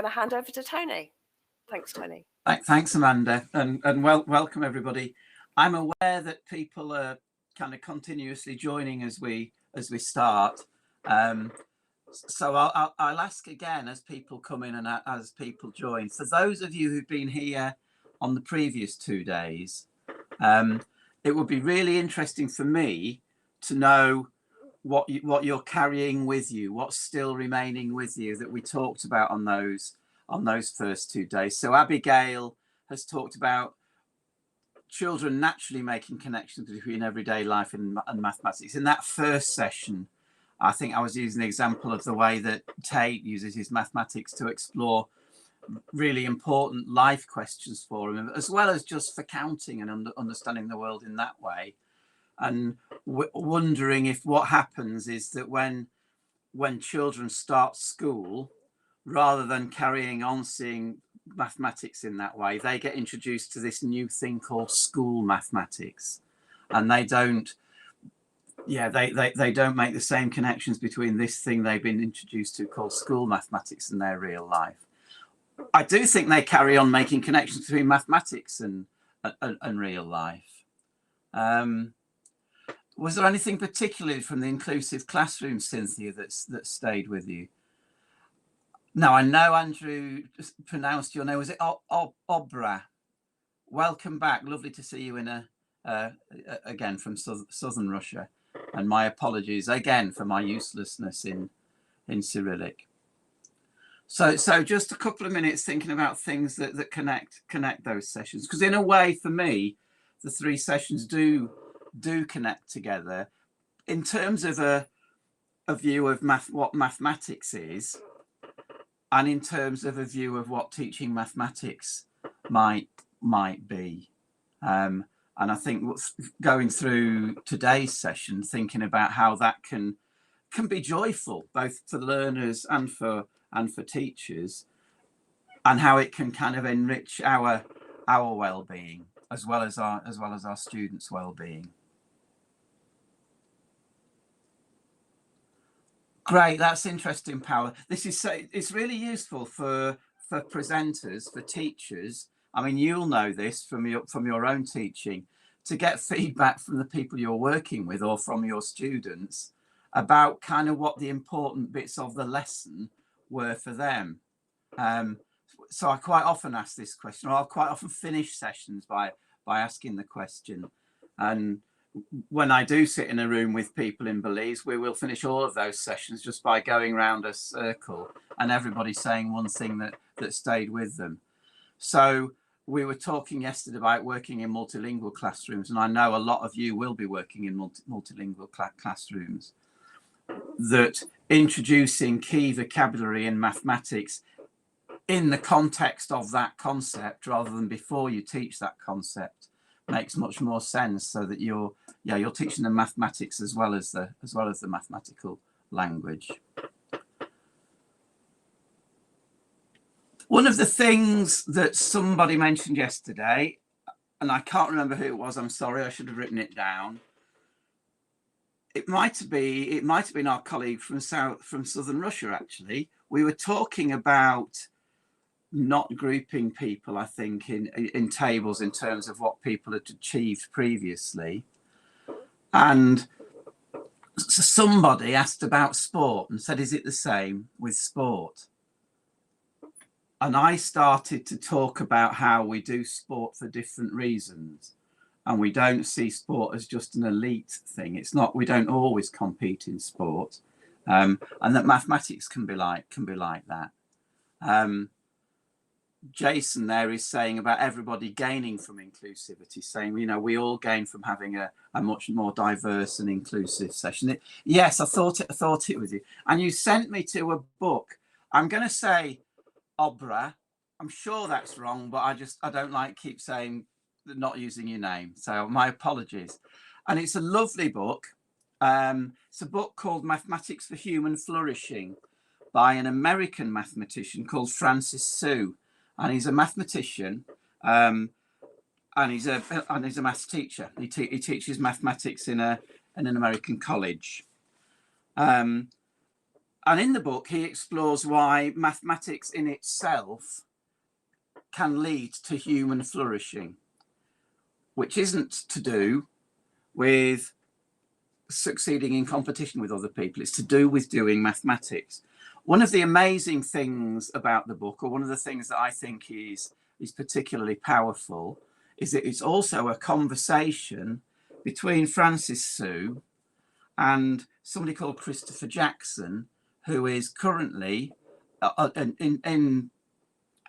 going to hand over to Tony. Thanks, Tony. Thanks, Amanda, and welcome everybody. I'm aware that people are kind of continuously joining as we start. So I'll ask again as people come in and as people join. For those of you who've been here on the previous 2 days, it would be really interesting for me to know what you're carrying with you, what's still remaining with you that we talked about on those first 2 days. So Abigail has talked about children naturally making connections between everyday life and mathematics. In that first session, I think I was using the example of the way that Tate uses his mathematics to explore really important life questions for him, as well as just for counting and understanding the world in that way. And wondering if what happens is that when children start school, rather than carrying on seeing mathematics in that way, they get introduced to this new thing called school mathematics, and they don't make the same connections between this thing they've been introduced to called school mathematics and their real life. I do think they carry on making connections between mathematics and real life. Was there anything particularly from the inclusive classroom, Cynthia, that stayed with you? Now, I know Andrew pronounced your name. Was it Obra? Welcome back. Lovely to see you in again from southern Russia. And my apologies again for my uselessness in Cyrillic. So just a couple of minutes thinking about things that connect those sessions, because in a way, for me, the 3 sessions do connect together in terms of a view of what mathematics is, and in terms of a view of what teaching mathematics might be. And I think going through today's session, thinking about how that can be joyful, both for learners and for teachers, and how it can kind of enrich our well-being as well as our students' well-being. Great, that's interesting, Paula. It's really useful for presenters, for teachers. I mean, you'll know this from your own teaching, to get feedback from the people you're working with or from your students about kind of what the important bits of the lesson were for them. So I quite often ask this question, or I'll quite often finish sessions by asking the question. And when I do sit in a room with people in Belize, we will finish all of those sessions just by going around a circle and everybody saying one thing that stayed with them. So we were talking yesterday about working in multilingual classrooms, and I know a lot of you will be working in multilingual classrooms, that introducing key vocabulary in mathematics in the context of that concept rather than before you teach that concept makes much more sense, so that you're teaching the mathematics as well as the mathematical language. One of the things that somebody mentioned yesterday, and I can't remember who it was, I'm sorry, I should have written it down. It might have been our colleague from southern Russia, actually. We were talking about not grouping people, I think, in tables in terms of what people had achieved previously. And somebody asked about sport and said, is it the same with sport? And I started to talk about how we do sport for different reasons. And we don't see sport as just an elite thing. It's not, we don't always compete in sport. And that mathematics can be like that. Jason there is saying about everybody gaining from inclusivity, saying, you know, we all gain from having a much more diverse and inclusive session. Yes, I thought it was you. And you sent me to a book. I'm going to say Obra. I'm sure that's wrong, but I don't like keep saying not using your name. So my apologies. And it's a lovely book. It's a book called Mathematics for Human Flourishing by an American mathematician called Francis Su. And he's a mathematician, and he's a maths teacher. He teaches mathematics in an American college. And in the book, he explores why mathematics in itself can lead to human flourishing, which isn't to do with succeeding in competition with other people. It's to do with doing mathematics. One of the amazing things about the book, or one of the things that I think is particularly powerful, is that it's also a conversation between Francis Sue and somebody called Christopher Jackson, who is currently in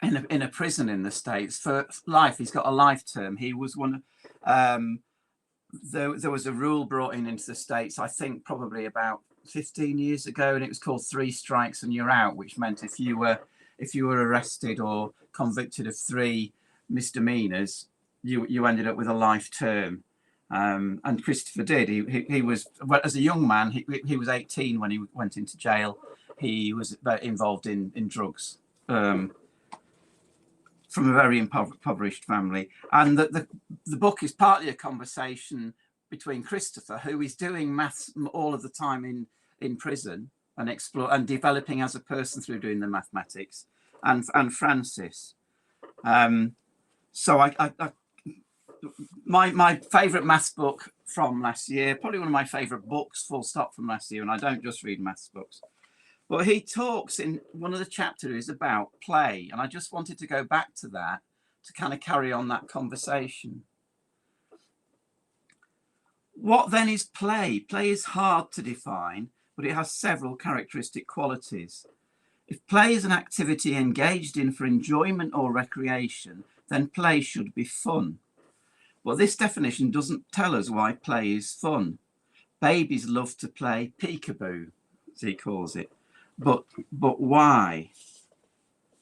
a prison in the States for life. He's got a life term. He was one. There was a rule brought into the States, I think probably about 15 years ago, and it was called 3 strikes and you're out, which meant if you were arrested or convicted of 3 misdemeanors, you ended up with a life term. And Christopher did. He was, well, as a young man, he was 18 when he went into jail. He was involved in drugs, from a very impoverished family. And the book is partly a conversation between Christopher, who is doing maths all of the time in prison and developing as a person through doing the mathematics, and Francis. So my favourite maths book from last year, probably one of my favourite books, full stop, from last year, and I don't just read maths books. But he talks in one of the chapters about play, and I just wanted to go back to that to kind of carry on that conversation. What then is play? Play is hard to define, but it has several characteristic qualities. If play is an activity engaged in for enjoyment or recreation, then play should be fun. But this definition doesn't tell us why play is fun. Babies love to play peekaboo, as he calls it. But why?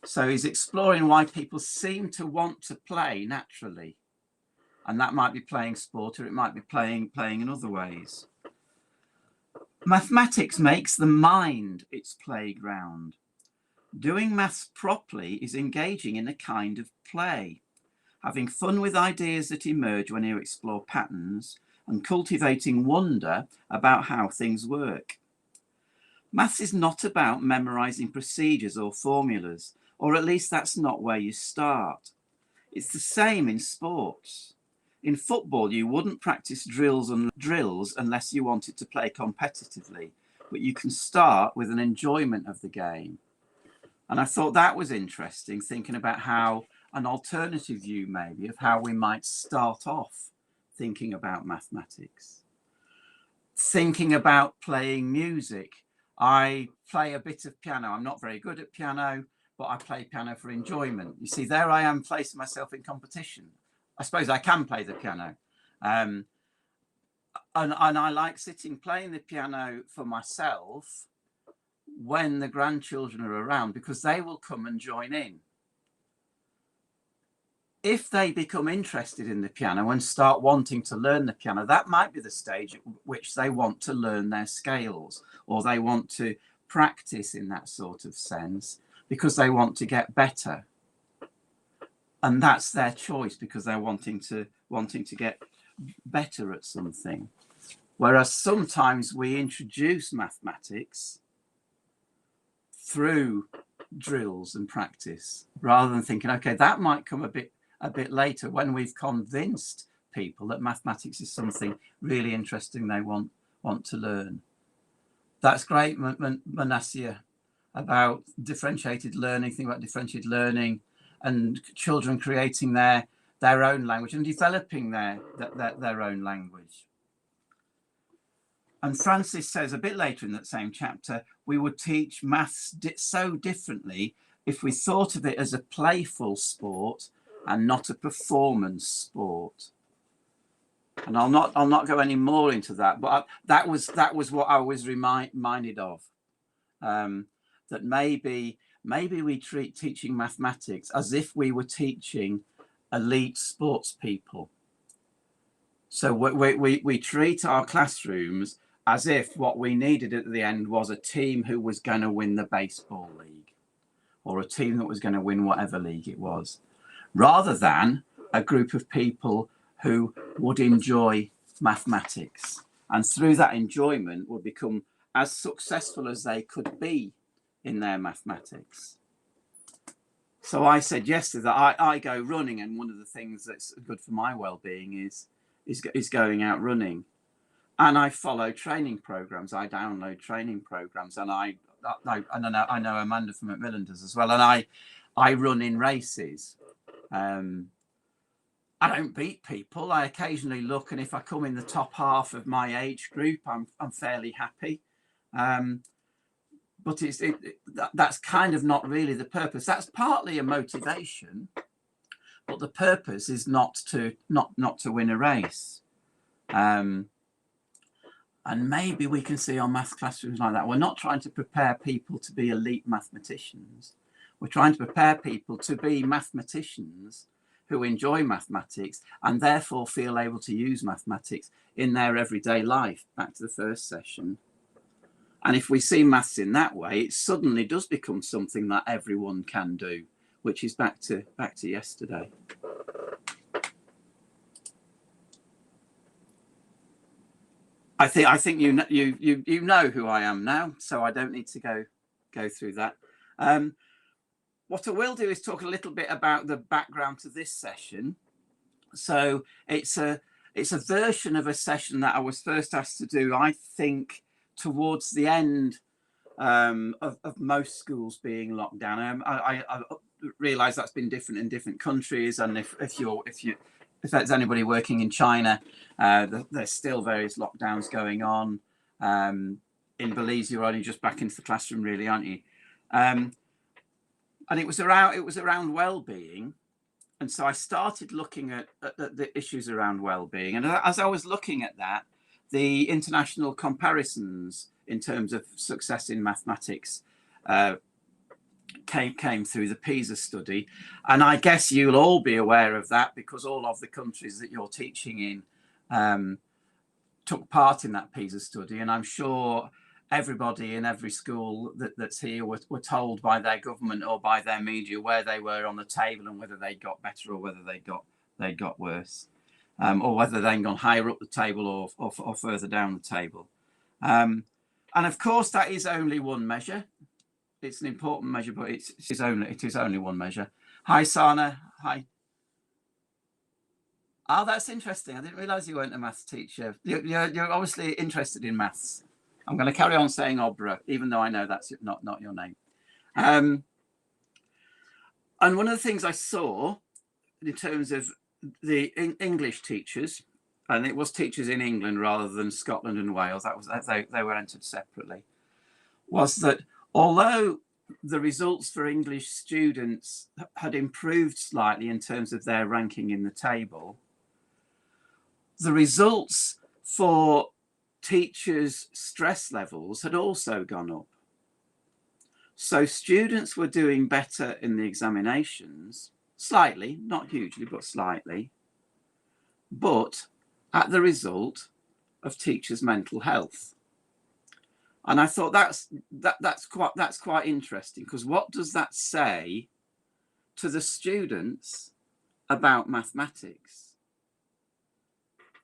So he's exploring why people seem to want to play naturally. And that might be playing sport, or it might be playing in other ways. Mathematics makes the mind its playground. Doing maths properly is engaging in a kind of play, having fun with ideas that emerge when you explore patterns, and cultivating wonder about how things work. Maths is not about memorizing procedures or formulas, or at least that's not where you start. It's the same in sports. In football, you wouldn't practice drills unless you wanted to play competitively, but you can start with an enjoyment of the game. And I thought that was interesting, thinking about how an alternative view maybe of how we might start off thinking about mathematics. Thinking about playing music. I play a bit of piano. I'm not very good at piano, but I play piano for enjoyment. You see, there I am placing myself in competition. I suppose I can play the piano. And I like playing the piano for myself when the grandchildren are around, because they will come and join in. If they become interested in the piano and start wanting to learn the piano, that might be the stage at which they want to learn their scales, or they want to practice in that sort of sense because they want to get better. And that's their choice, because they're wanting to get better at something. Whereas sometimes we introduce mathematics through drills and practice, rather than thinking, okay, that might come a bit later when we've convinced people that mathematics is something really interesting they want to learn. That's great, Manasseh, about differentiated learning, think about differentiated learning and children creating their own language and developing their own language. And Francis says a bit later in that same chapter, we would teach maths so differently if we thought of it as a playful sport and not a performance sport. And I'll not go any more into that, but that was what I was reminded of. That maybe we treat teaching mathematics as if we were teaching elite sports people. So we treat our classrooms as if what we needed at the end was a team who was going to win the baseball league, or a team that was going to win whatever league it was, rather than a group of people who would enjoy mathematics, and through that enjoyment would become as successful as they could be in their mathematics. So I said yesterday that I go running, and one of the things that's good for my well-being is going out running. And I follow training programs. I download training programs, and I know Amanda from Macmillan does as well. And I run in races. I don't beat people. I occasionally look, and if I come in the top half of my age group, I'm fairly happy. But that's kind of not really the purpose. That's partly a motivation, but the purpose is not to win a race. And maybe we can see on math classrooms like that. We're not trying to prepare people to be elite mathematicians. We're trying to prepare people to be mathematicians who enjoy mathematics and therefore feel able to use mathematics in their everyday life. Back to the first session. And if we see maths in that way, it suddenly does become something that everyone can do, which is back to yesterday. I think you know who I am now, so I don't need to go through that. What I will do is talk a little bit about the background to this session. So it's a version of a session that I was first asked to do, I think, towards the end of most schools being locked down. I realise that's been different in different countries, and if there's anybody working in China, there's still various lockdowns going on. In Belize, you're only just back into the classroom, really, aren't you? And it was around well-being, and so I started looking at the issues around well-being, and as I was looking at that, the international comparisons in terms of success in mathematics came through the PISA study. And I guess you'll all be aware of that because all of the countries that you're teaching in took part in that PISA study. And I'm sure everybody in every school that's here were told by their government or by their media where they were on the table and whether they got better or whether they got worse. Or whether they'd gone higher up the table or further down the table. And of course, that is only one measure. It's an important measure, but it is only one measure. Hi, Sana. Hi. Oh, that's interesting. I didn't realise you weren't a maths teacher. You're obviously interested in maths. I'm going to carry on saying Obra, even though I know that's not your name. And one of the things I saw in terms of the English teachers, and it was teachers in England rather than Scotland and Wales, they were entered separately, was that although the results for English students had improved slightly in terms of their ranking in the table, the results for teachers' stress levels had also gone up. So students were doing better in the examinations, slightly, not hugely, but slightly, but at the result of teachers' mental health. And I thought that's quite interesting, because what does that say to the students about mathematics?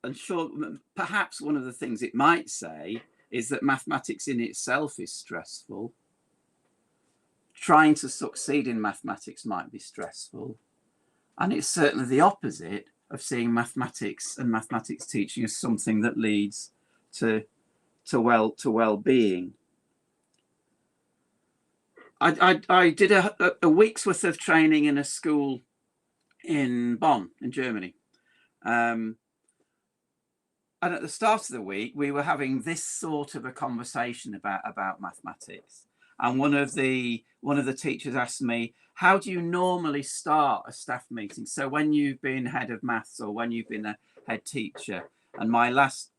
And sure, perhaps one of the things it might say is that mathematics in itself is stressful. Trying to succeed in mathematics might be stressful. And it's certainly the opposite of seeing mathematics and mathematics teaching as something that leads to well-being. I did a week's worth of training in a school in Bonn, in Germany. And at the start of the week, we were having this sort of a conversation about mathematics. And one of the teachers asked me, how do you normally start a staff meeting? So when you've been head of maths or when you've been a head teacher, and my last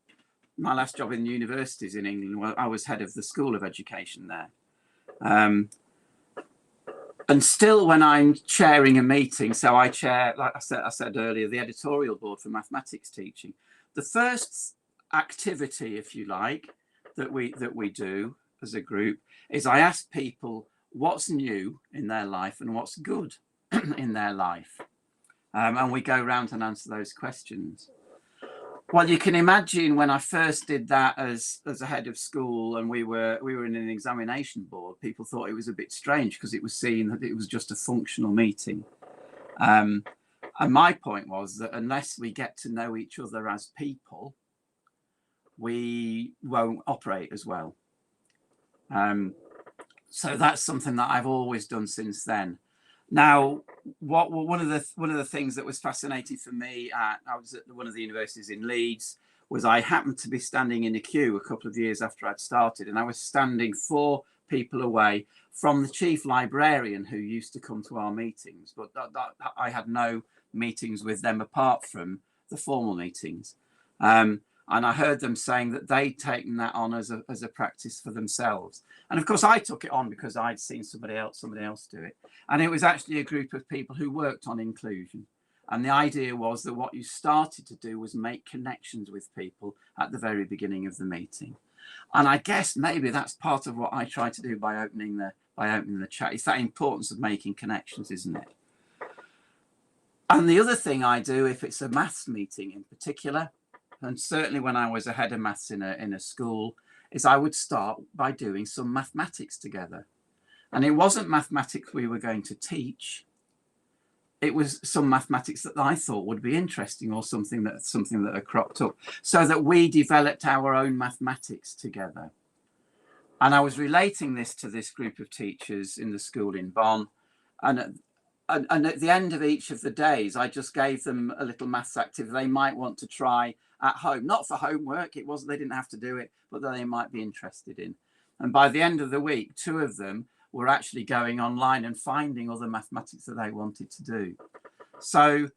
job in universities in England, well, I was head of the School of Education there. And still when I'm chairing a meeting, so I chair, like I said earlier, the editorial board for mathematics teaching. The first activity, if you like, that we do as a group is I ask people what's new in their life and what's good in their life. And we go around and answer those questions. Well, you can imagine when I first did that as a head of school, and we were in an examination board, people thought it was a bit strange because it was seen that it was just a functional meeting. And my point was that unless we get to know each other as people, we won't operate as well. So that's something that I've always done since then. Now, one of the things that was fascinating for me, I was at one of the universities in Leeds, was I happened to be standing in a queue a couple of years after I'd started, and I was standing 4 people away from the chief librarian who used to come to our meetings, but I had no meetings with them apart from the formal meetings. And I heard them saying that they'd taken that on as a practice for themselves. And of course, I took it on because I'd seen somebody else do it. And it was actually a group of people who worked on inclusion. And the idea was that what you started to do was make connections with people at the very beginning of the meeting. And I guess maybe that's part of what I try to do by opening the chat. It's that importance of making connections, isn't it? And the other thing I do, if it's a maths meeting in particular, and certainly when I was a head of maths in a school, is I would start by doing some mathematics together. And it wasn't mathematics we were going to teach. It was some mathematics that I thought would be interesting, or something that had cropped up, so that we developed our own mathematics together. And I was relating this to this group of teachers in the school in Bonn. And at the end of each of the days, I just gave them a little maths activity they might want to try at home, not for homework. They didn't have to do it, but that they might be interested in. And by the end of the week, 2 of them were actually going online and finding other mathematics that they wanted to do. So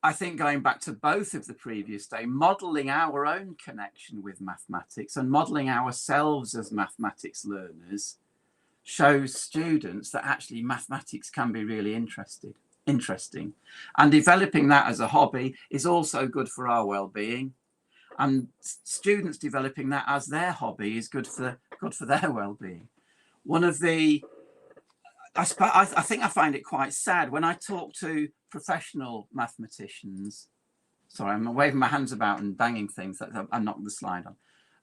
I think, going back to both of the previous day, modeling our own connection with mathematics and modeling ourselves as mathematics learners shows students that actually mathematics can be really interesting. And developing that as a hobby is also good for our well-being. And students developing that as their hobby is good for their well-being. One of the, I think I find it quite sad when I talk to professional mathematicians. Sorry, I'm waving my hands about and banging things that I'm not the slide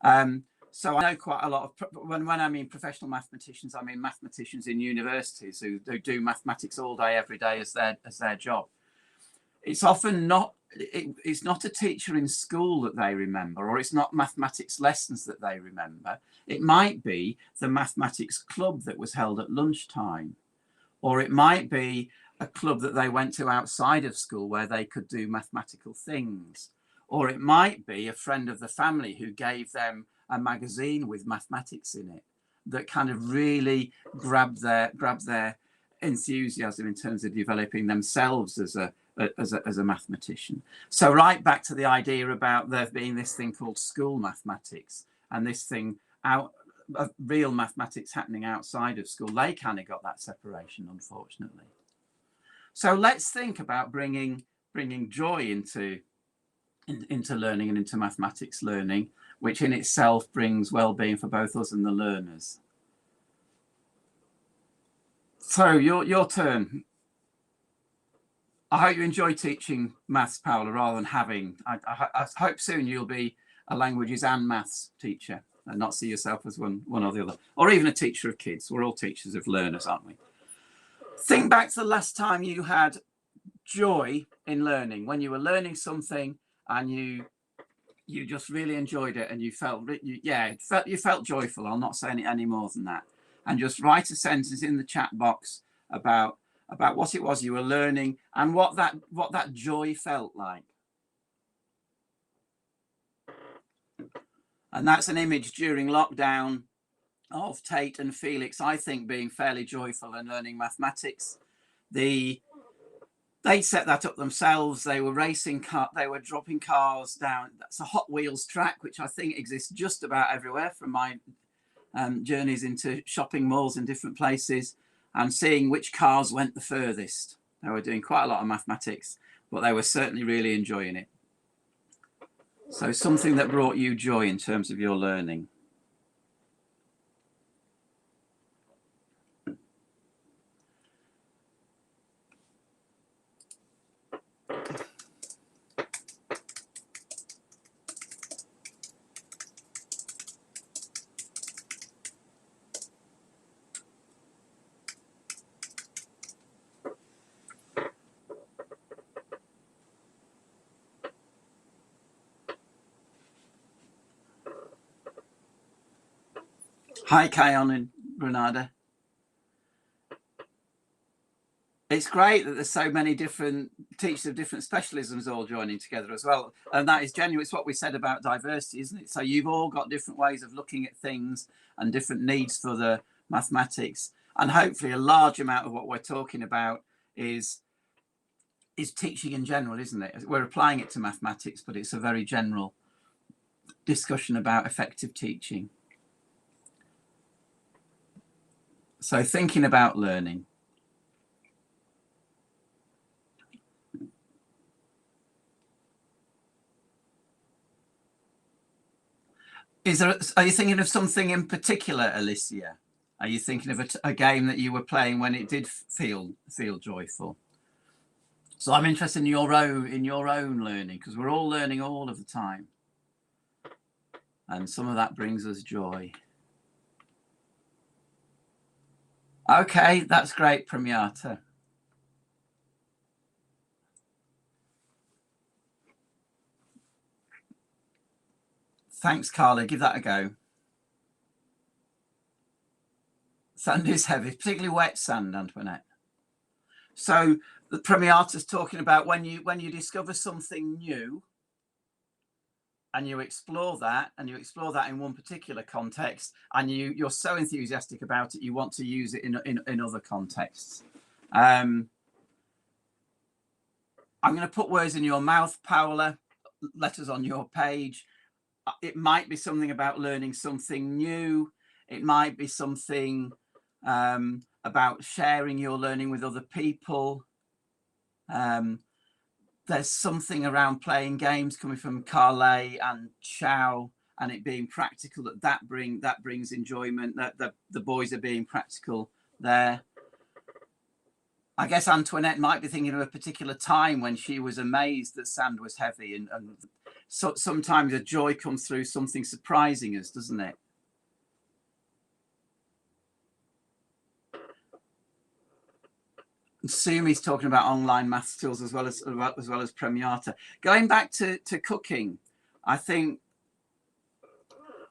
on. So I know quite a lot of, when I mean professional mathematicians, I mean mathematicians in universities who do mathematics all day, every day as their job. It's often not, it's not a teacher in school that they remember, or it's not mathematics lessons that they remember. It might be the mathematics club that was held at lunchtime, or it might be a club that they went to outside of school where they could do mathematical things, or it might be a friend of the family who gave them a magazine with mathematics in it that kind of really grabbed their enthusiasm in terms of developing themselves as a mathematician. So right back to the idea about there being this thing called school mathematics and this thing out of real mathematics happening outside of school, they kind of got that separation, unfortunately. So let's think about bringing joy into learning and into mathematics learning, which in itself brings well-being for both us and the learners. So your turn. I hope you enjoy teaching maths, Paola, rather than having. I hope soon you'll be a languages and maths teacher and not see yourself as one or the other, or even a teacher of kids. We're all teachers of learners, aren't we? Think back to the last time you had joy in learning, when you were learning something and you just really enjoyed it and you felt joyful. I'll not say any more than that. And just write a sentence in the chat box about what it was you were learning and what that joy felt like. And that's an image during lockdown of Tate and Felix, I think, being fairly joyful and learning mathematics. They set that up themselves. They were they were dropping cars down. That's a Hot Wheels track, which I think exists just about everywhere from my journeys into shopping malls in different places, and seeing which cars went the furthest. They were doing quite a lot of mathematics, but they were certainly really enjoying it. So something that brought you joy in terms of your learning. Hi, Kion and Granada. It's great that there's so many different teachers of different specialisms all joining together as well. And that is genuine. It's what we said about diversity, isn't it? So you've all got different ways of looking at things and different needs for the mathematics. And hopefully a large amount of what we're talking about is teaching in general, isn't it? We're applying it to mathematics, but it's a very general discussion about effective teaching. So thinking about learning. Are you thinking of something in particular, Alicia? Are you thinking of a game that you were playing when it did feel joyful? So I'm interested in your own learning, because we're all learning all of the time, and some of that brings us joy. Okay, that's great, Premiata. Thanks, Carla. Give that a go. Sand is heavy, particularly wet sand, Antoinette. So the Premiata's talking about when you discover something new and you explore that in one particular context, and you're so enthusiastic about it, you want to use it in other contexts. I'm going to put words in your mouth, Paola, letters on your page. It might be something about learning something new. It might be something about sharing your learning with other people. There's something around playing games coming from Carle and Chow, and it being practical, that brings enjoyment, that the boys are being practical there. I guess Antoinette might be thinking of a particular time when she was amazed that sand was heavy, and so sometimes a joy comes through something surprising us, doesn't it? Sumi's talking about online math skills as well as Premiata. Going back to cooking, I think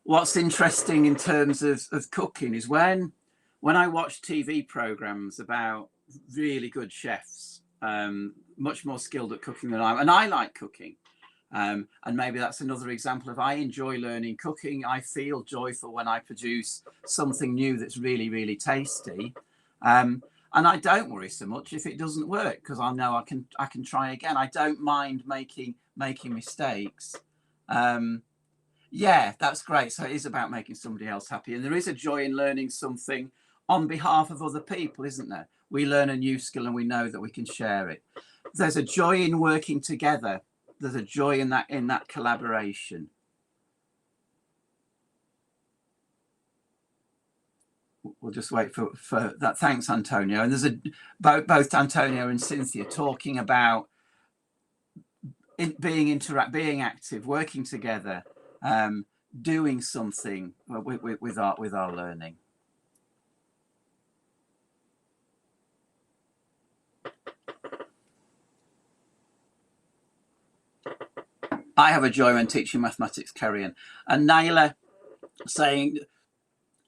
what's interesting in terms of cooking is when I watch TV programs about really good chefs, much more skilled at cooking than I am, and I like cooking. And maybe that's another example of I enjoy learning cooking. I feel joyful when I produce something new that's really, really tasty. And I don't worry so much if it doesn't work, because I know I can try again. I don't mind making mistakes. Yeah, that's great. So it is about making somebody else happy, and there is a joy in learning something on behalf of other people, isn't there? We learn a new skill and we know that we can share it. There's a joy in working together. There's a joy in that collaboration. We'll just wait for that. Thanks, Antonio. And there's both Antonio and Cynthia talking about being active, working together, doing something with our learning. I have a joy when teaching mathematics, Kerrion. And Naila saying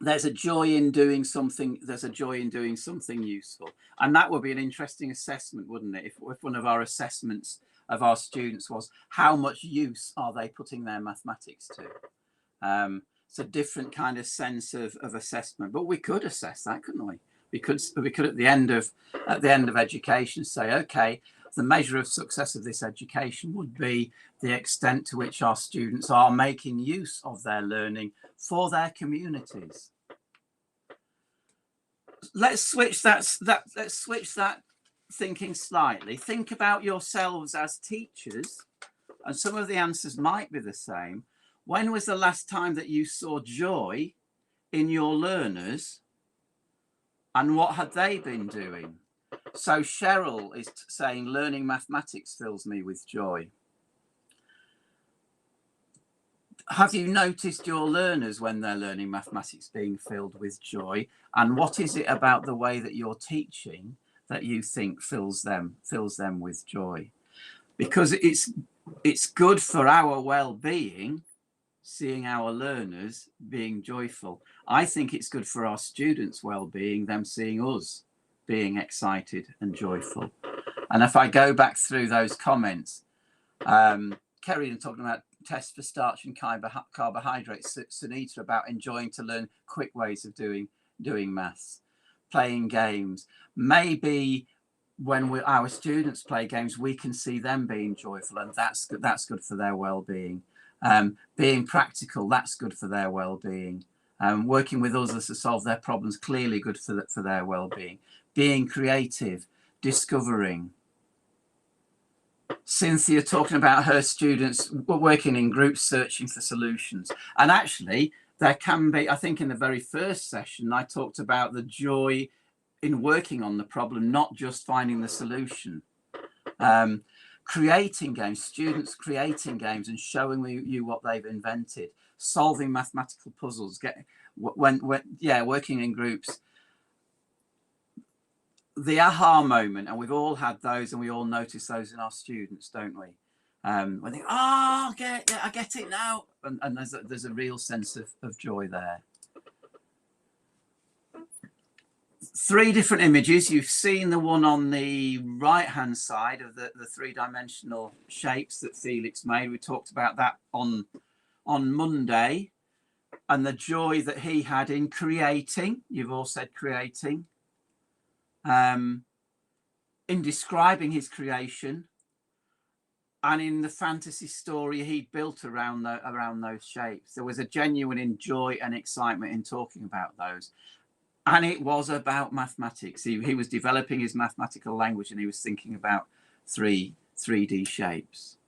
there's a joy in doing something. There's a joy in doing something useful, and that would be an interesting assessment, wouldn't it? If one of our assessments of our students was how much use are they putting their mathematics to? It's a different kind of sense of assessment, but we could assess that, couldn't we? We could at the end of education say, okay, the measure of success of this education would be the extent to which our students are making use of their learning for their communities. Let's switch that thinking slightly. Think about yourselves as teachers, and some of the answers might be the same. When was the last time that you saw joy in your learners, and what had they been doing? So Cheryl is saying learning mathematics fills me with joy. Have you noticed your learners when they're learning mathematics being filled with joy? And what is it about the way that you're teaching that you think fills them with joy? Because it's good for our well-being. seeing our learners being joyful. I think it's good for our students' well-being, them seeing us being excited and joyful. And if I go back through those comments, Kerry talking about tests for starch and carbohydrates, Sunita about enjoying to learn quick ways of doing maths, playing games. Maybe when our students play games, we can see them being joyful, and that's good for their well-being. Being practical, that's good for their well-being. Working with others to solve their problems, clearly good for their well-being. Being creative, discovering. Cynthia talking about her students working in groups, searching for solutions. And actually, there can be, I think in the very first session, I talked about the joy in working on the problem, not just finding the solution. Creating games, students creating games and showing you what they've invented, solving mathematical puzzles, working in groups. The aha moment, and we've all had those, and we all notice those in our students, don't we? We think, oh, I get it now, and there's a real sense of joy there. 3 different images. You've seen the one on the right hand side of the 3-dimensional shapes that Felix made. We talked about that on Monday, and the joy that he had in creating. You've all said creating. In describing his creation, and in the fantasy story he built around those shapes. There was a genuine joy and excitement in talking about those. And it was about mathematics. He was developing his mathematical language, and he was thinking about 3D shapes.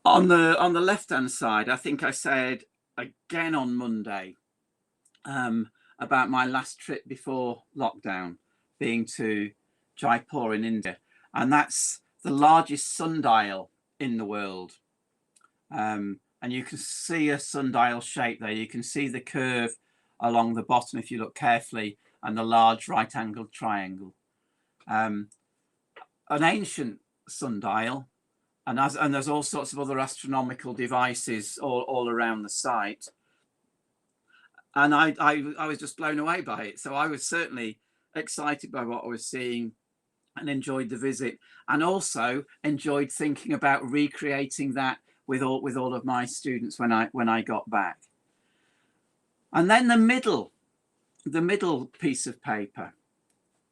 On the left-hand side, I think I said again on Monday about my last trip before lockdown, being to Jaipur in India. And that's the largest sundial in the world. And you can see a sundial shape there. You can see the curve along the bottom if you look carefully, and the large right-angled triangle. An ancient sundial, and there's all sorts of other astronomical devices all around the site. And I was just blown away by it. So I was certainly excited by what I was seeing and enjoyed the visit, and also enjoyed thinking about recreating that with all of my students when I got back. And then the middle piece of paper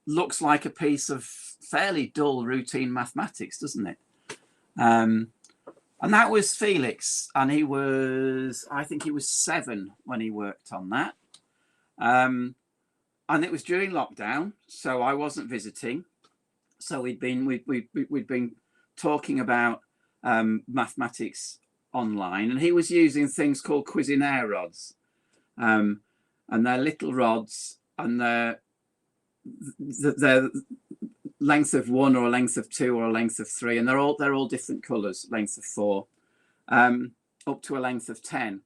looks like a piece of fairly dull routine mathematics, doesn't it? And that was Felix, and I think he was 7 when he worked on that. And it was during lockdown, so I wasn't visiting. So we'd been talking about mathematics online, and he was using things called Cuisenaire rods. And they're little rods, and they're length of 1 or a length of 2 or a length of 3, and they're all different colors, length of 4 up to a length of 10.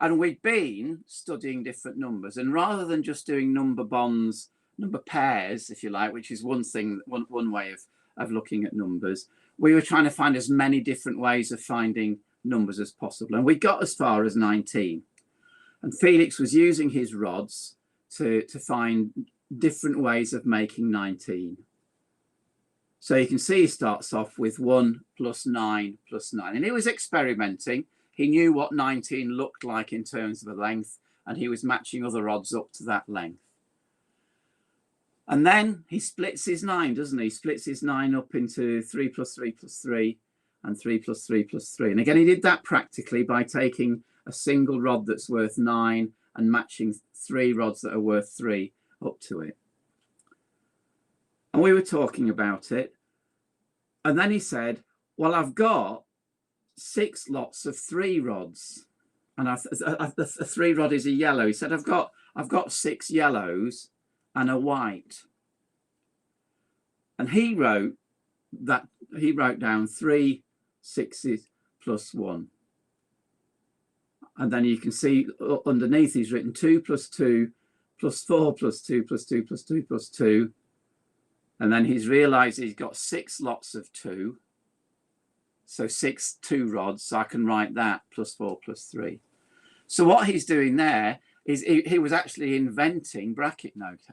And we'd been studying different numbers, and rather than just doing number bonds, number pairs, if you like, which is one way of looking at numbers, we were trying to find as many different ways of finding numbers as possible, and we got as far as 19. And Felix was using his rods to find different ways of making 19. So you can see he starts off with 1 plus 9 plus 9. And he was experimenting. He knew what 19 looked like in terms of a length, and he was matching other rods up to that length. And then he splits his 9, doesn't he? He splits his 9 up into 3 plus 3 plus 3 and 3 plus 3 plus 3. And again, he did that practically by taking a single rod that's worth 9 and matching 3 rods that are worth 3 up to it. And we were talking about it, and then he said, well, I've got 6 lots of 3 rods, and the 3 rod is a yellow. He said, I've got 6 yellows and a white. And he wrote down 3 6s plus 1. And then you can see underneath he's written 2 plus 2 plus 4 plus 2 plus 2 plus 2 plus 2. And then he's realized he's got 6 lots of 2, So 6 2 rods, so I can write that plus 4 plus 3. So what he's doing there is he was actually inventing bracket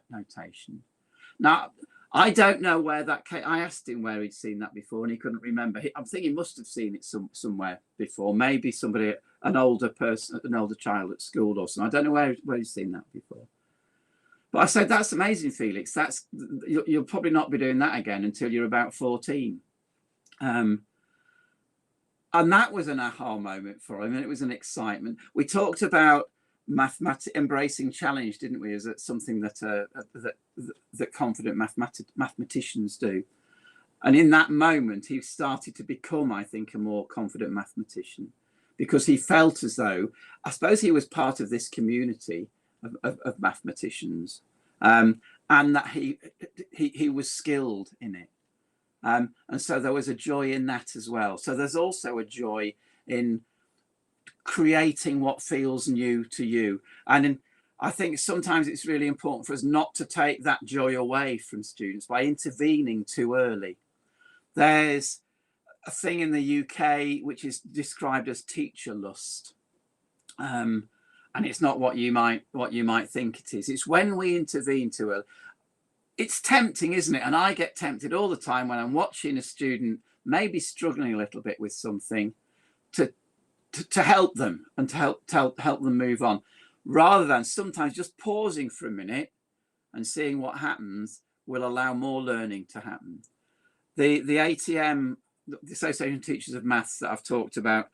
notation. Now, I don't know where that came. I asked him where he'd seen that before, and he couldn't remember. I'm thinking he must have seen it somewhere before. Maybe somebody, an older person, an older child at school or something. I don't know where he's seen that before. But I said, that's amazing, Felix. You'll probably not be doing that again until you're about 14. And that was an aha moment for him, and it was an excitement. We talked about embracing challenge, didn't we, as something that confident mathematicians do. And in that moment, he started to become, I think, a more confident mathematician, because he felt as though, I suppose, he was part of this community of mathematicians, and that he was skilled in it. And so there was a joy in that as well. So there's also a joy in creating what feels new to you. And I think sometimes it's really important for us not to take that joy away from students by intervening too early. There's a thing in the UK which is described as teacher lust. And it's not what you might think it is. It's when we intervene too early. It's tempting, isn't it? And I get tempted all the time when I'm watching a student maybe struggling a little bit with something to help them and to help them move on, rather than sometimes just pausing for a minute and seeing what happens will allow more learning to happen. The ATM, the Association of Teachers of Maths, that I've talked about,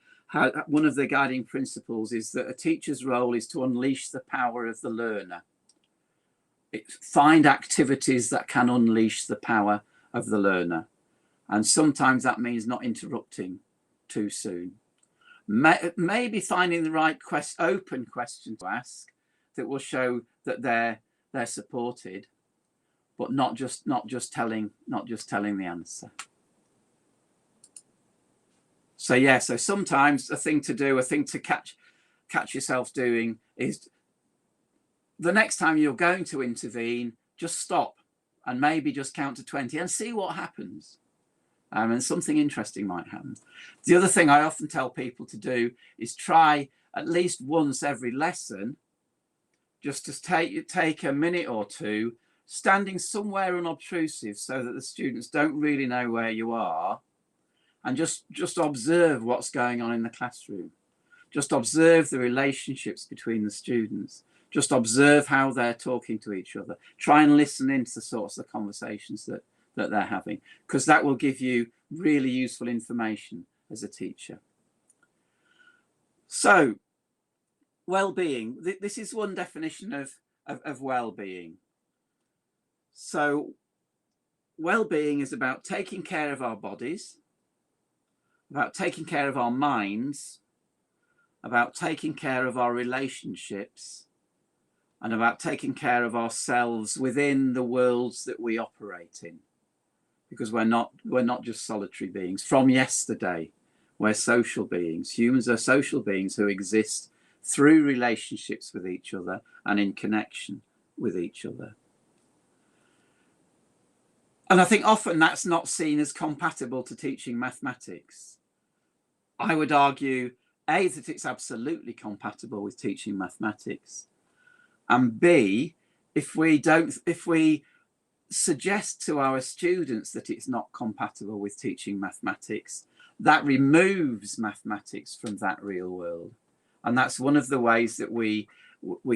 one of the guiding principles is that a teacher's role is to unleash the power of the learner. Find activities that can unleash the power of the learner. And sometimes that means not interrupting too soon. Maybe finding the right open question to ask that will show that they're supported, but not just telling the answer. So yeah, so sometimes a thing to catch yourself doing is, the next time you're going to intervene, just stop and maybe just count to 20 and see what happens. And something interesting might happen. The other thing I often tell people to do is try at least once every lesson, just to take a minute or two, standing somewhere unobtrusive so that the students don't really know where you are, and just observe what's going on in the classroom. Just observe the relationships between the students. Just observe how they're talking to each other. Try and listen into the sorts of conversations that they're having, because that will give you really useful information as a teacher. So, well-being. This is one definition of well-being. So, well-being is about taking care of our bodies, about taking care of our minds, about taking care of our relationships, and about taking care of ourselves within the worlds that we operate in. Because we're not just solitary beings. From yesterday, we're social beings. Humans are social beings who exist through relationships with each other and in connection with each other. And I think often that's not seen as compatible to teaching mathematics. I would argue, A, that it's absolutely compatible with teaching mathematics, and B, if we suggest to our students that it's not compatible with teaching mathematics, that removes mathematics from that real world. And that's one of the ways that we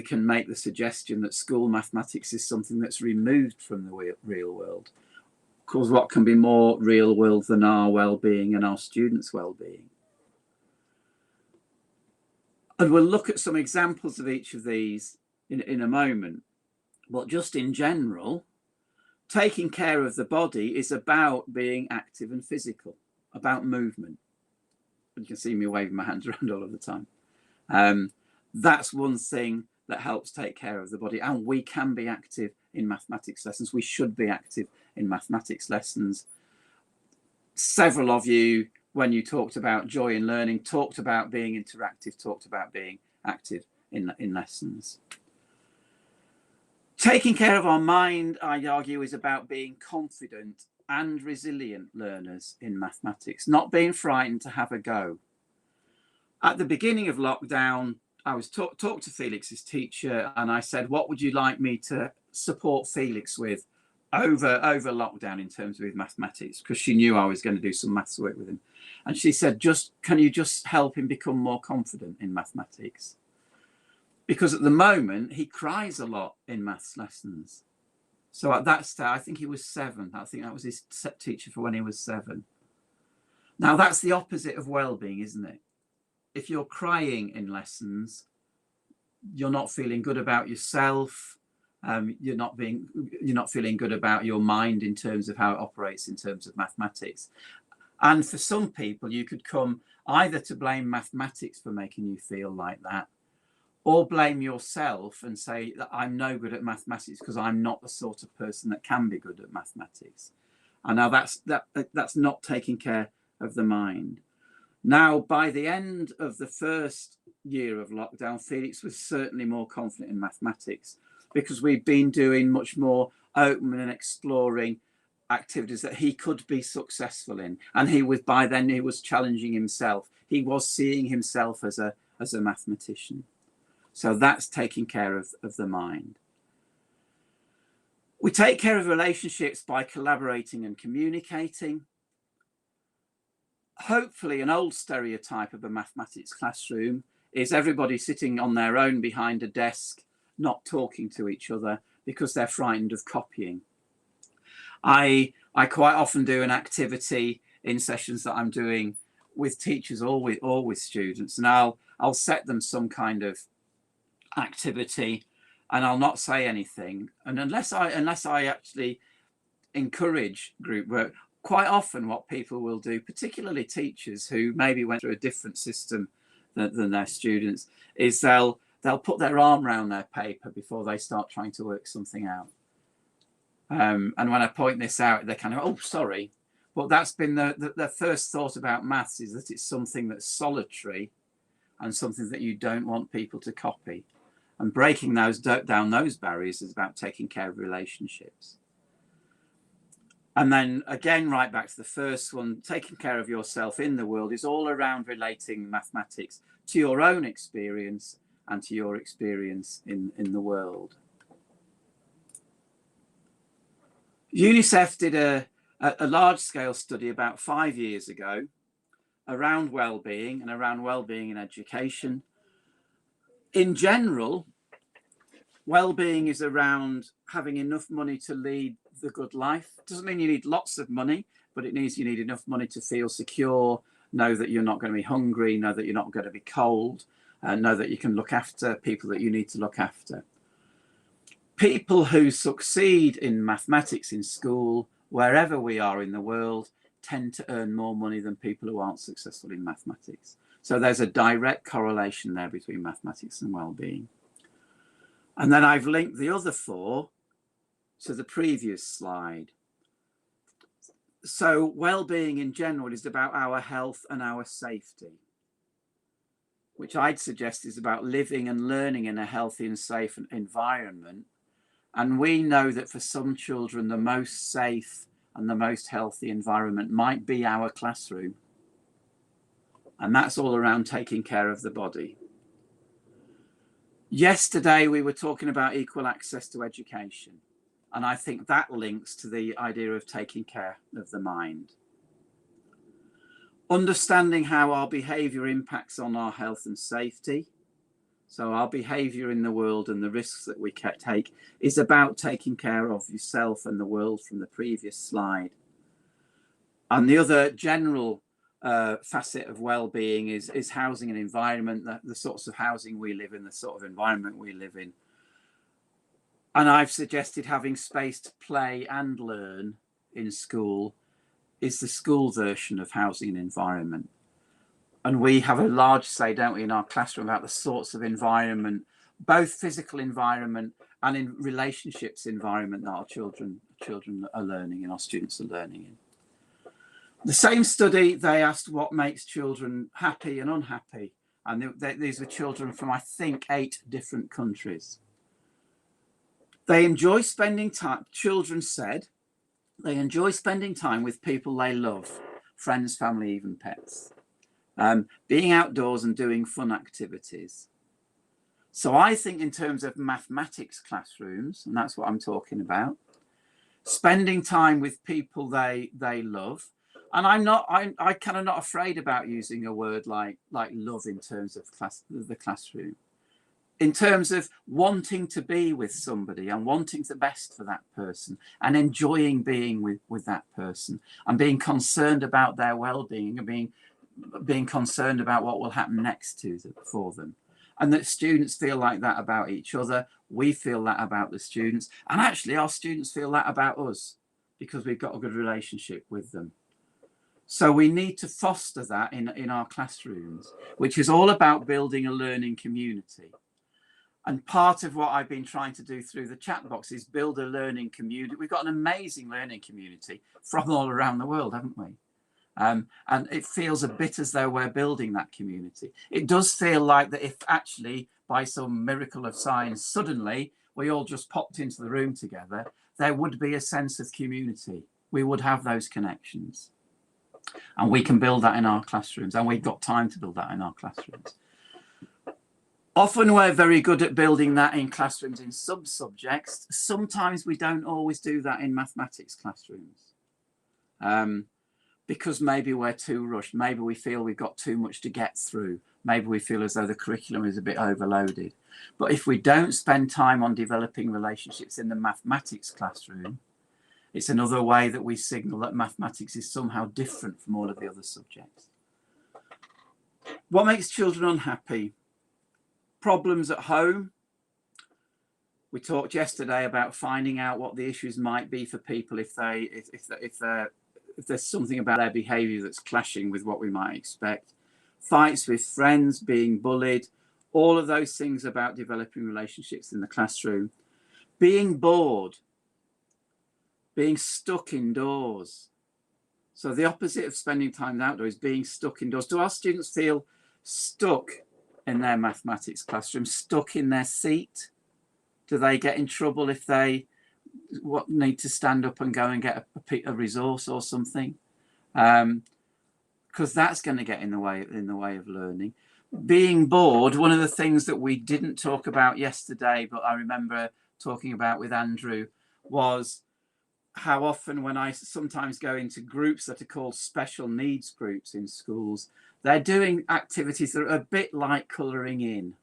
can make the suggestion that school mathematics is something that's removed from the real world. Because what can be more real world than our well-being and our students' well-being? And we'll look at some examples of each of these in a moment. But just in general, taking care of the body is about being active and physical, about movement. You can see me waving my hands around all of the time. That's one thing that helps take care of the body. And we can be active in mathematics lessons. We should be active in mathematics lessons. Several of you, when you talked about joy in learning, talked about being interactive, talked about being active in lessons. Taking care of our mind, I argue, is about being confident and resilient learners in mathematics, not being frightened to have a go. At the beginning of lockdown, I was talked to Felix's teacher, and I said, what would you like me to support Felix with over lockdown in terms of his mathematics? Because she knew I was going to do some maths work with him. And she said, can you just help him become more confident in mathematics? Because at the moment, he cries a lot in maths lessons. So at that stage, I think he was 7. I think that was his teacher for when he was 7. Now, that's the opposite of well-being, isn't it? If you're crying in lessons, you're not feeling good about yourself. You're not feeling good about your mind in terms of how it operates in terms of mathematics. And for some people, you could come either to blame mathematics for making you feel like that, or blame yourself and say that I'm no good at mathematics because I'm not the sort of person that can be good at mathematics. And now that's not taking care of the mind. Now, by the end of the first year of lockdown, Felix was certainly more confident in mathematics because we've been doing much more open and exploring activities that he could be successful in. And by then he was challenging himself. He was seeing himself as a mathematician. So that's taking care of the mind. We take care of relationships by collaborating and communicating. Hopefully, an old stereotype of a mathematics classroom is everybody sitting on their own behind a desk, not talking to each other because they're frightened of copying. I quite often do an activity in sessions that I'm doing with teachers or with students, and I'll set them some kind of activity, and I'll not say anything. And unless I actually encourage group work, quite often what people will do, particularly teachers who maybe went through a different system than their students, is they'll put their arm around their paper before they start trying to work something out. And when I point this out, they kind of, oh, sorry. But that's been the first thought about maths, is that it's something that's solitary and something that you don't want people to copy. And breaking down those barriers is about taking care of relationships. And then again, right back to the first one, taking care of yourself in the world is all around relating mathematics to your own experience and to your experience in the world. UNICEF did a large-scale study about 5 years ago around well-being and around well-being in education. In general, well-being is around having enough money to lead the good life. Doesn't mean you need lots of money, but it means you need enough money to feel secure, know that you're not going to be hungry, know that you're not going to be cold, know that you can look after people that you need to look after. People who succeed in mathematics in school, wherever we are in the world, tend to earn more money than people who aren't successful in mathematics. So there's a direct correlation there between mathematics and well-being. And then I've linked the other 4 to the previous slide. So well-being in general is about our health and our safety, which I'd suggest is about living and learning in a healthy and safe environment. And we know that for some children, the most safe and the most healthy environment might be our classroom. And that's all around taking care of the body. Yesterday, we were talking about equal access to education. And I think that links to the idea of taking care of the mind. Understanding how our behaviour impacts on our health and safety. So our behaviour in the world and the risks that we take is about taking care of yourself and the world from the previous slide. And the other general facet of well-being is housing and environment, the sorts of housing we live in, the sort of environment we live in. And I've suggested having space to play and learn in school is the school version of housing and environment. And we have a large say, don't we, in our classroom about the sorts of environment, both physical environment and in relationships environment that our children are learning and our students are learning in. The same study, they asked what makes children happy and unhappy. And these were children from, I think, 8 different countries. They enjoy spending time, children said, They enjoy spending time with people they love, friends, family, even pets. Being outdoors and doing fun activities. So I think in terms of mathematics classrooms, and that's what I'm talking about, spending time with people they love. And I kind of not afraid about using a word like love in terms of the classroom. In terms of wanting to be with somebody and wanting the best for that person and enjoying being with that person and being concerned about their well-being and being concerned about what will happen next for them. And that students feel like that about each other. We feel that about the students. And actually our students feel that about us because we've got a good relationship with them. So we need to foster that in our classrooms, which is all about building a learning community. And part of what I've been trying to do through the chat box is build a learning community. We've got an amazing learning community from all around the world, haven't we? And it feels a bit as though we're building that community. It does feel like that if actually by some miracle of science, suddenly we all just popped into the room together, there would be a sense of community. We would have those connections. And we can build that in our classrooms. And we've got time to build that in our classrooms. Often we're very good at building that in classrooms in sub-subjects. Sometimes we don't always do that in mathematics classrooms. Because maybe we're too rushed. Maybe we feel we've got too much to get through. Maybe we feel as though the curriculum is a bit overloaded. But if we don't spend time on developing relationships in the mathematics classroom, it's another way that we signal that mathematics is somehow different from all of the other subjects. What makes children unhappy? Problems at home. We talked yesterday about finding out what the issues might be for people if there's something about their behaviour that's clashing with what we might expect. Fights with friends, being bullied, all of those things about developing relationships in the classroom. Being bored, being stuck indoors. So the opposite of spending time outdoors is being stuck indoors. Do our students feel stuck in their mathematics classroom, stuck in their seat? Do they get in trouble if they need to stand up and go and get a resource or something? Because that's going to get in the way of learning. Being bored, one of the things that we didn't talk about yesterday, but I remember talking about with Andrew, was how often when I sometimes go into groups that are called special needs groups in schools, they're doing activities that are a bit like colouring in.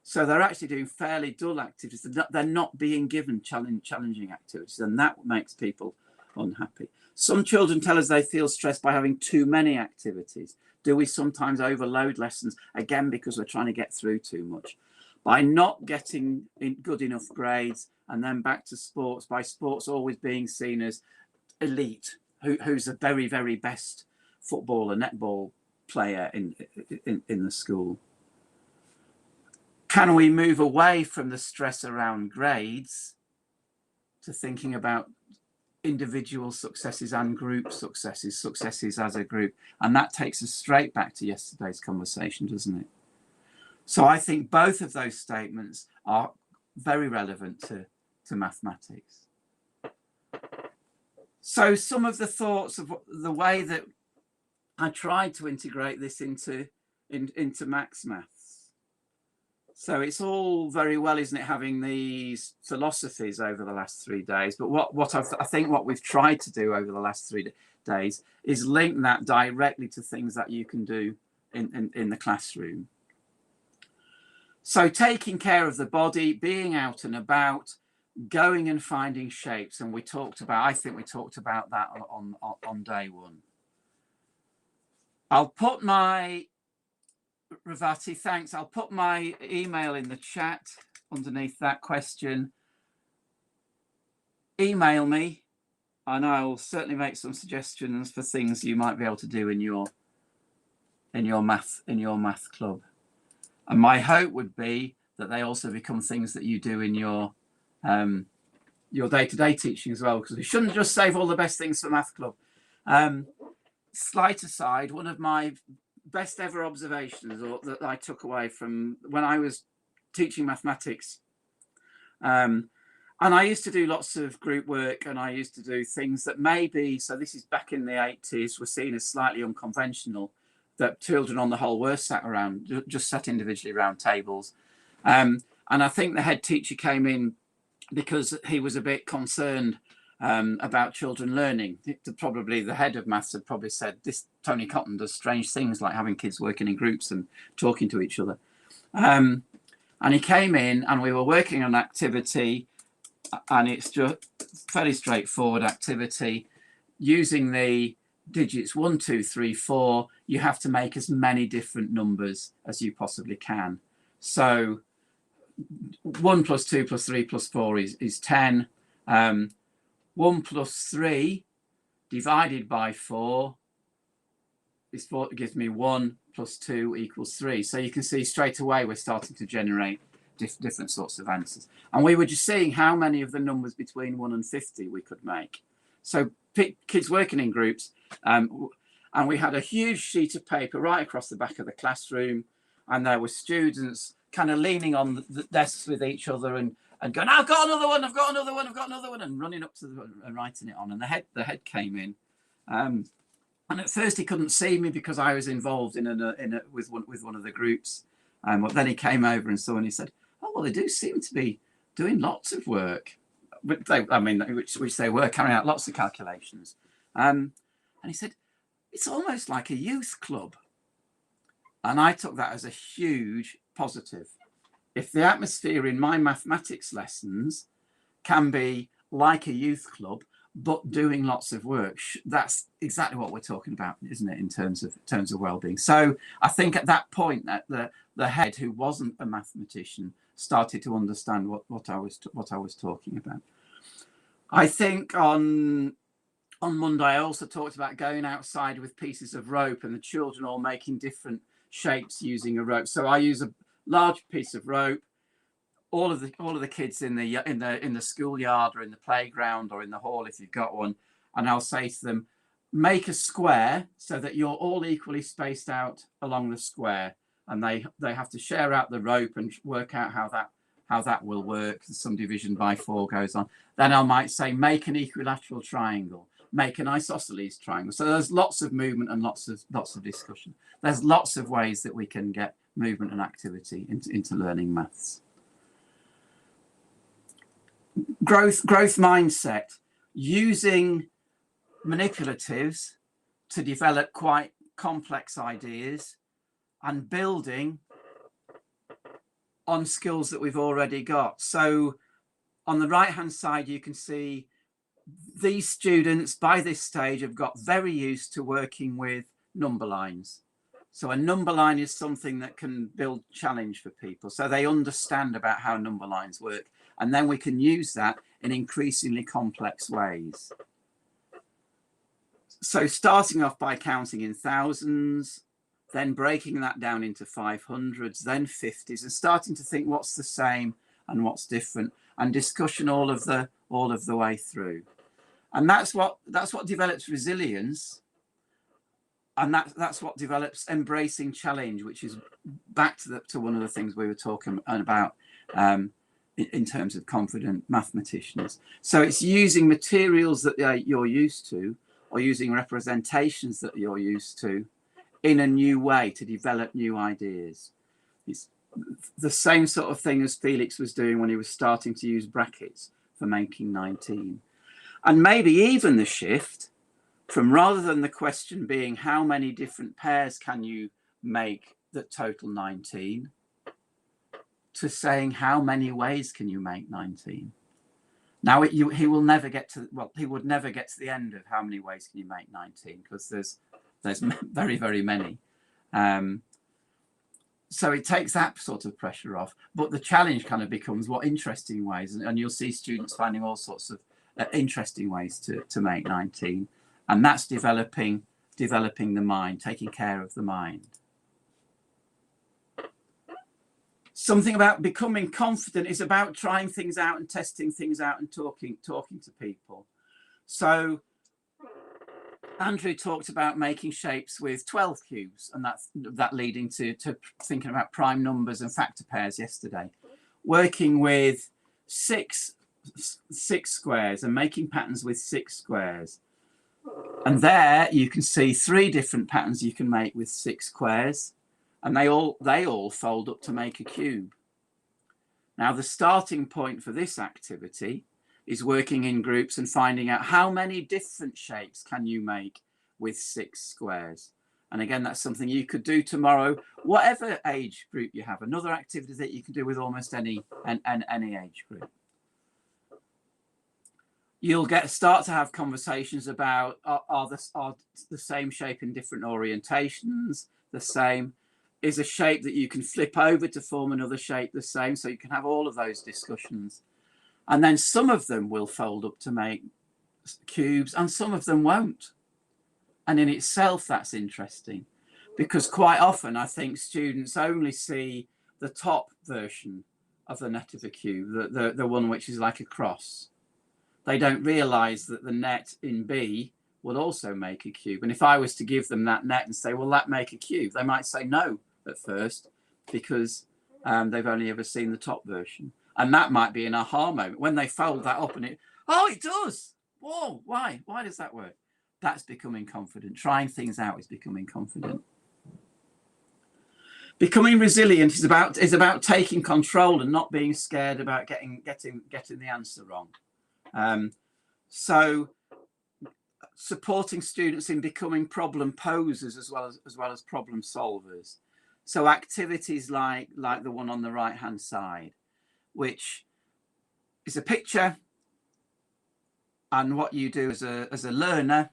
So they're actually doing fairly dull activities. They're not being given challenging activities, and that makes people unhappy. Some children tell us they feel stressed by having too many activities. Do we sometimes overload lessons, again, because we're trying to get through too much? By not getting good enough grades, and then back to sports, by sports always being seen as elite, who's the very, very best football and netball player in the school. Can we move away from the stress around grades to thinking about individual successes and group successes as a group? And that takes us straight back to yesterday's conversation, doesn't it? So I think both of those statements are very relevant to mathematics. So some of the thoughts of the way that I tried to integrate this into Max Maths. So it's all very well, isn't it, having these philosophies over the last 3 days, but I think what we've tried to do over the last 3 days is link that directly to things that you can do in the classroom. So taking care of the body, being out and about, going and finding shapes, and I think we talked about that on day one. I'll put my Ravati, thanks. I'll put my email in the chat underneath that question. Email me, and I'll certainly make some suggestions for things you might be able to do in your math club. And my hope would be that they also become things that you do in your day-to-day teaching as well, because we shouldn't just save all the best things for math club. Slight aside, one of my best ever observations that I took away from when I was teaching mathematics, And I used to do lots of group work, and I used to do things that maybe, so this is back in the 80s, were seen as slightly unconventional, that children on the whole were sat around, just sat individually around tables. And I think the head teacher came in because he was a bit concerned about children learning. Probably the head of maths had probably said, this Tony Cotton does strange things like having kids working in groups and talking to each other. And he came in and we were working on an activity, and it's just fairly straightforward activity. Using the digits 1, 2, 3, 4, you have to make as many different numbers as you possibly can. So 1 plus 2 plus 3 plus 4 is 10. 1 plus 3 divided by 4 is 4. It gives me 1 plus 2 equals 3. So you can see straight away we're starting to generate different sorts of answers. And we were just seeing how many of the numbers between 1 and 50 we could make. So kids working in groups, and we had a huge sheet of paper right across the back of the classroom, and there were students kind of leaning on the desks with each other and going, I've got another one, I've got another one, I've got another one, and running up to and writing it on. And the head came in, and at first he couldn't see me because I was involved with one of the groups. But then he came over and saw, and he said, oh, well, they do seem to be doing lots of work. Which they were carrying out lots of calculations. And he said, it's almost like a youth club. And I took that as a huge positive. If the atmosphere in my mathematics lessons can be like a youth club, but doing lots of work, that's exactly what we're talking about, isn't it, in terms of well-being. So I think at that point that the head, who wasn't a mathematician, started to understand what I was talking about. I think on Monday I also talked about going outside with pieces of rope and the children all making different shapes using a rope. So I use a large piece of rope. All of the kids in the schoolyard or in the playground or in the hall, if you've got one, and I'll say to them, make a square so that you're all equally spaced out along the square, and they have to share out the rope and work out how that will work. Some division by 4 goes on. Then I might say, make an equilateral triangle, make an isosceles triangle. So there's lots of movement and lots of discussion. There's lots of ways that we can get movement and activity into learning maths. Growth mindset, using manipulatives to develop quite complex ideas and building on skills that we've already got. So on the right hand side you can see these students by this stage have got very used to working with number lines. So a number line is something that can build challenge for people, so they understand about how number lines work, and then we can use that in increasingly complex ways. So starting off by counting in thousands, then breaking that down into 500s, then 50s, and starting to think what's the same and what's different, and discussion all of the way through. And that's what develops resilience, and that's what develops embracing challenge, which is back to one of the things we were talking about in terms of confident mathematicians. So it's using materials that you're used to, or using representations that you're used to in a new way to develop new ideas. It's the same sort of thing as Felix was doing when he was starting to use brackets for making 19. And maybe even the shift from, rather than the question being how many different pairs can you make that total 19, to saying how many ways can you make 19. Now he will never get to, well, he would never get to the end of how many ways can you make 19, because there's very, very many. So it takes that sort of pressure off, but the challenge kind of becomes what interesting ways, and you'll see students finding all sorts of interesting ways to make 19, and that's developing the mind, taking care of the mind. Something about becoming confident is about trying things out and testing things out and talking to people. So Andrew talked about making shapes with 12 cubes, and that leading to thinking about prime numbers and factor pairs yesterday. Working with 6 6 squares and making patterns with 6 squares. And there you can see 3 different patterns you can make with 6 squares, and they all fold up to make a cube. Now the starting point for this activity is working in groups and finding out how many different shapes can you make with 6 squares. And again, that's something you could do tomorrow, whatever age group you have. Another activity that you can do with almost any age group. You'll start to have conversations about are the same shape in different orientations the same? Is a shape that you can flip over to form another shape the same? So you can have all of those discussions. And then some of them will fold up to make cubes and some of them won't. And in itself, that's interesting, because quite often I think students only see the top version of the net of a cube, the one which is like a cross. They don't realize that the net in B will also make a cube. And if I was to give them that net and say, will that make a cube? They might say no at first, because they've only ever seen the top version. And that might be an aha moment when they fold that up and it does. Whoa, why? Why does that work? That's becoming confident. Trying things out is becoming confident. Becoming resilient is about taking control and not being scared about getting the answer wrong. So supporting students in becoming problem posers as well as problem solvers. So activities like the one on the right hand side, which is a picture, and what you do as a learner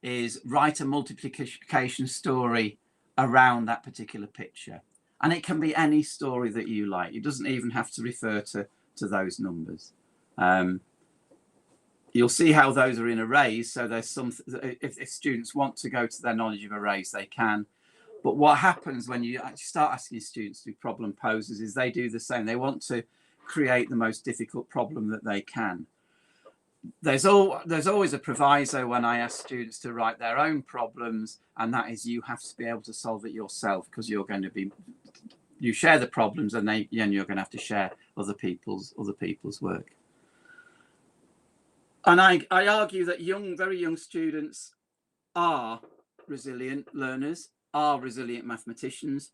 is write a multiplication story around that particular picture. And it can be any story that you like. It doesn't even have to refer to those numbers. You'll see how those are in arrays. So there's some, if students want to go to their knowledge of arrays, they can. But what happens when you actually start asking students to do problem poses is they do the same. They want to create the most difficult problem that they can. There's always a proviso when I ask students to write their own problems, and that is you have to be able to solve it yourself, because you share the problems and you're going to have to share other people's work. And I argue that very young students are resilient learners, are resilient mathematicians.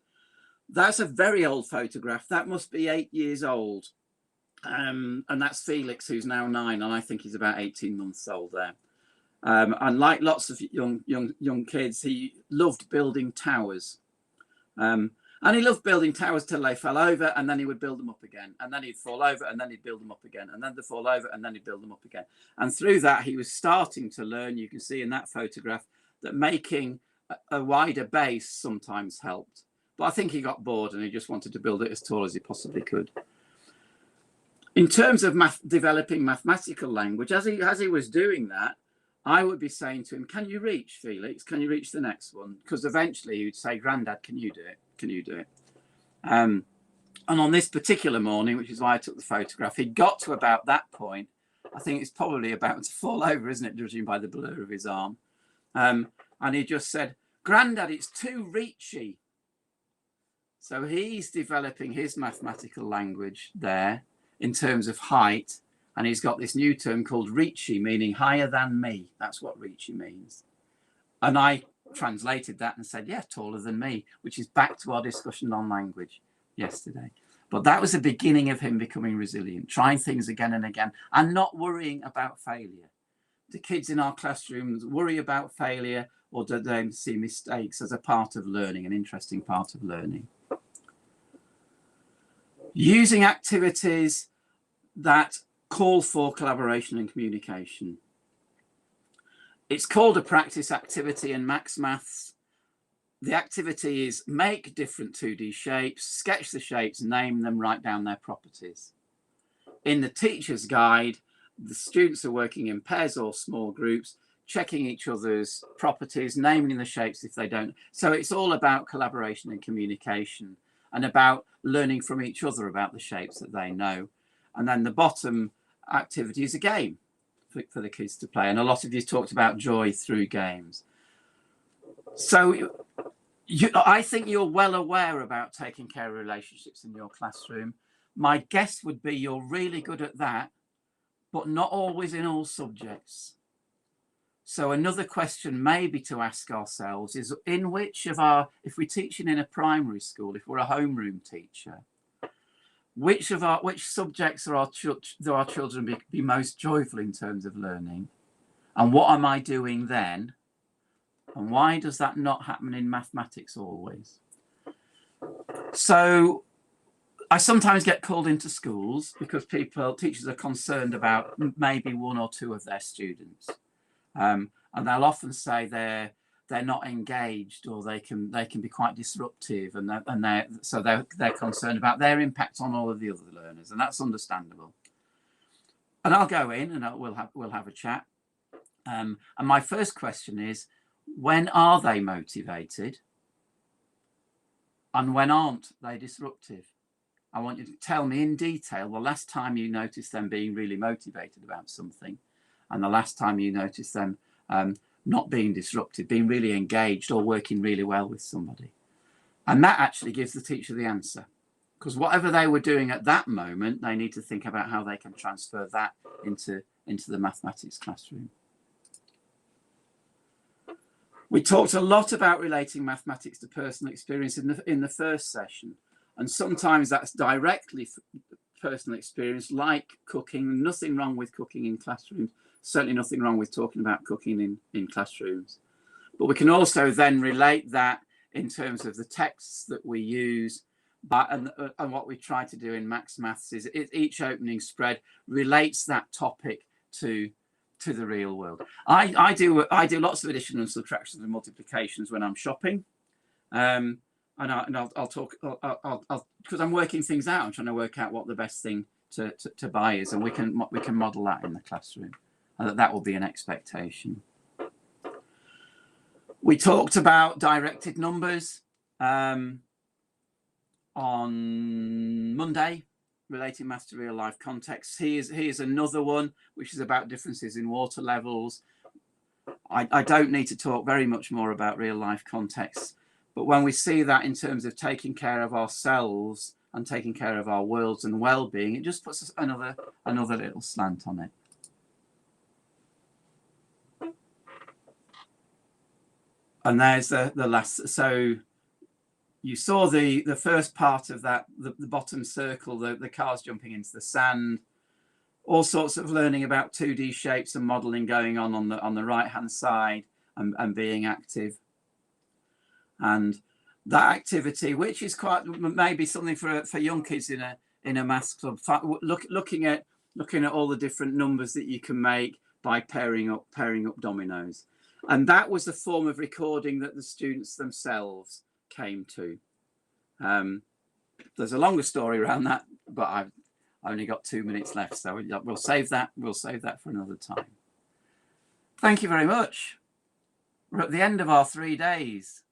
That's a very old photograph. That must be 8 years old. And that's Felix, who's now 9, and I think he's about 18 months old there. And like lots of young kids, he loved building towers. And he loved building towers till they fell over, and then he would build them up again. And then he'd fall over, and then he'd build them up again. And then they'd fall over, and then he'd build them up again. And through that, he was starting to learn, you can see in that photograph, that making a wider base sometimes helped. But I think he got bored, and he just wanted to build it as tall as he possibly could. In terms of developing mathematical language, as he was doing that, I would be saying to him, can you reach, Felix? Can you reach the next one? Because eventually he would say, Grandad, can you do it? Can you do it? And on this particular morning, which is why I took the photograph, he got to about that point. I think it's probably about to fall over, isn't it, judging by the blur of his arm. And he just said, Grandad, it's too reachy. So he's developing his mathematical language there in terms of height, and he's got this new term called reachy, meaning higher than me. That's what reachy means. And I translated that and said, yeah, taller than me, which is back to our discussion on language yesterday. But that was the beginning of him becoming resilient, trying things again and again, and not worrying about failure. Do kids in our classrooms worry about failure, or do they see mistakes as a part of learning, an interesting part of learning? Using activities that call for collaboration and communication. It's called a practice activity in Max Maths. The activity is make different 2D shapes, sketch the shapes, name them, write down their properties. In the teacher's guide, the students are working in pairs or small groups, checking each other's properties, naming the shapes if they don't. So it's all about collaboration and communication, and about learning from each other about the shapes that they know. And then the bottom activity is a game for the kids to play. And a lot of you talked about joy through games. So I think you're well aware about taking care of relationships in your classroom. My guess would be you're really good at that, but not always in all subjects. So another question maybe to ask ourselves is, in which of our, if we're teaching in a primary school, if we're a homeroom teacher, which subjects are do our children be most joyful in terms of learning? And what am I doing then? And why does that not happen in mathematics always? So I sometimes get called into schools because teachers are concerned about maybe one or two of their students. And they'll often say they're not engaged, or they can be quite disruptive, and they're concerned about their impact on all of the other learners, and that's understandable. And I'll go in and we'll have a chat. And my first question is, when are they motivated, and when aren't they disruptive? I want you to tell me in detail the last time you noticed them being really motivated about something, and the last time you noticed them not being disruptive, being really engaged, or working really well with somebody. And that actually gives the teacher the answer, because whatever they were doing at that moment, they need to think about how they can transfer that into the mathematics classroom. We talked a lot about relating mathematics to personal experience in the first session, and sometimes that's directly personal experience, like cooking. Nothing wrong with cooking in classrooms. Certainly nothing wrong with talking about cooking in classrooms. But we can also then relate that in terms of the texts that we use. And what we try to do in Max Maths is each opening spread relates that topic to the real world. I do lots of addition and subtractions and multiplications when I'm shopping. And I'll talk, because I'm working things out. I'm trying to work out what the best thing to buy is, and we can model that in the classroom. That will be an expectation. We talked about directed numbers on Monday, relating maths to real life contexts. Here's another one, which is about differences in water levels. I don't need to talk very much more about real life contexts, but when we see that in terms of taking care of ourselves and taking care of our worlds and well-being, it just puts us another little slant on it. And there's the last. So you saw the first part of that, the bottom circle, the cars jumping into the sand, all sorts of learning about 2D shapes and modeling going on the right hand side, and being active. And that activity, which is quite maybe something for young kids in a maths club, looking at all the different numbers that you can make by pairing up dominoes. And that was the form of recording that the students themselves came to. There's a longer story around that, but I've only got 2 minutes left, so we'll save that for another time. Thank you very much. We're at the end of our 3 days.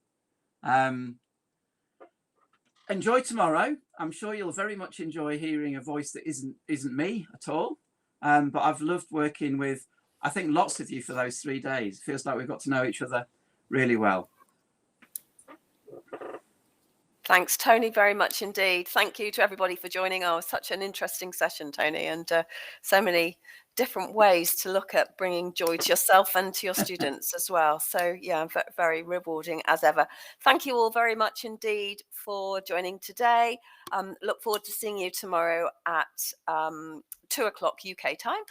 Enjoy tomorrow. I'm sure you'll very much enjoy hearing a voice that isn't me at all. But I've loved working with, I think, lots of you for those 3 days. It feels like we've got to know each other really well. Thanks, Tony, very much indeed. Thank you to everybody for joining. Oh, such an interesting session, Tony, and so many different ways to look at bringing joy to yourself and to your students as well. So yeah, very rewarding as ever. Thank you all very much indeed for joining today. Look forward to seeing you tomorrow at 2 o'clock UK time,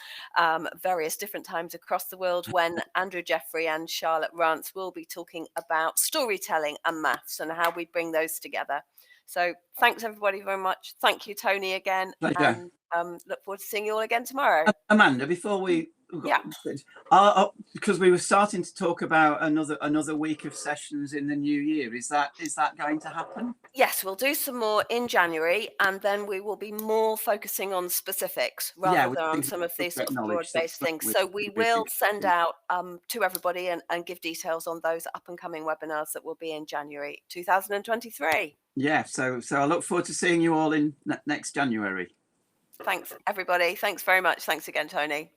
various different times across the world, when Andrew Jeffrey and Charlotte Rance will be talking about storytelling and maths and how we bring those together. So thanks everybody very much. Thank you, Tony, again. Pleasure. And look forward to seeing you all again tomorrow. Amanda, before we because we were starting to talk about another week of sessions in the new year, is that going to happen? Yes, we'll do some more in January, and then we will be more focusing on specifics rather than on some of these sort of broad-based things. So we will send out to everybody and give details on those up and coming webinars that will be in January 2023. Yeah, so I look forward to seeing you all in next January. Thanks, everybody. Thanks very much. Thanks again, Tony.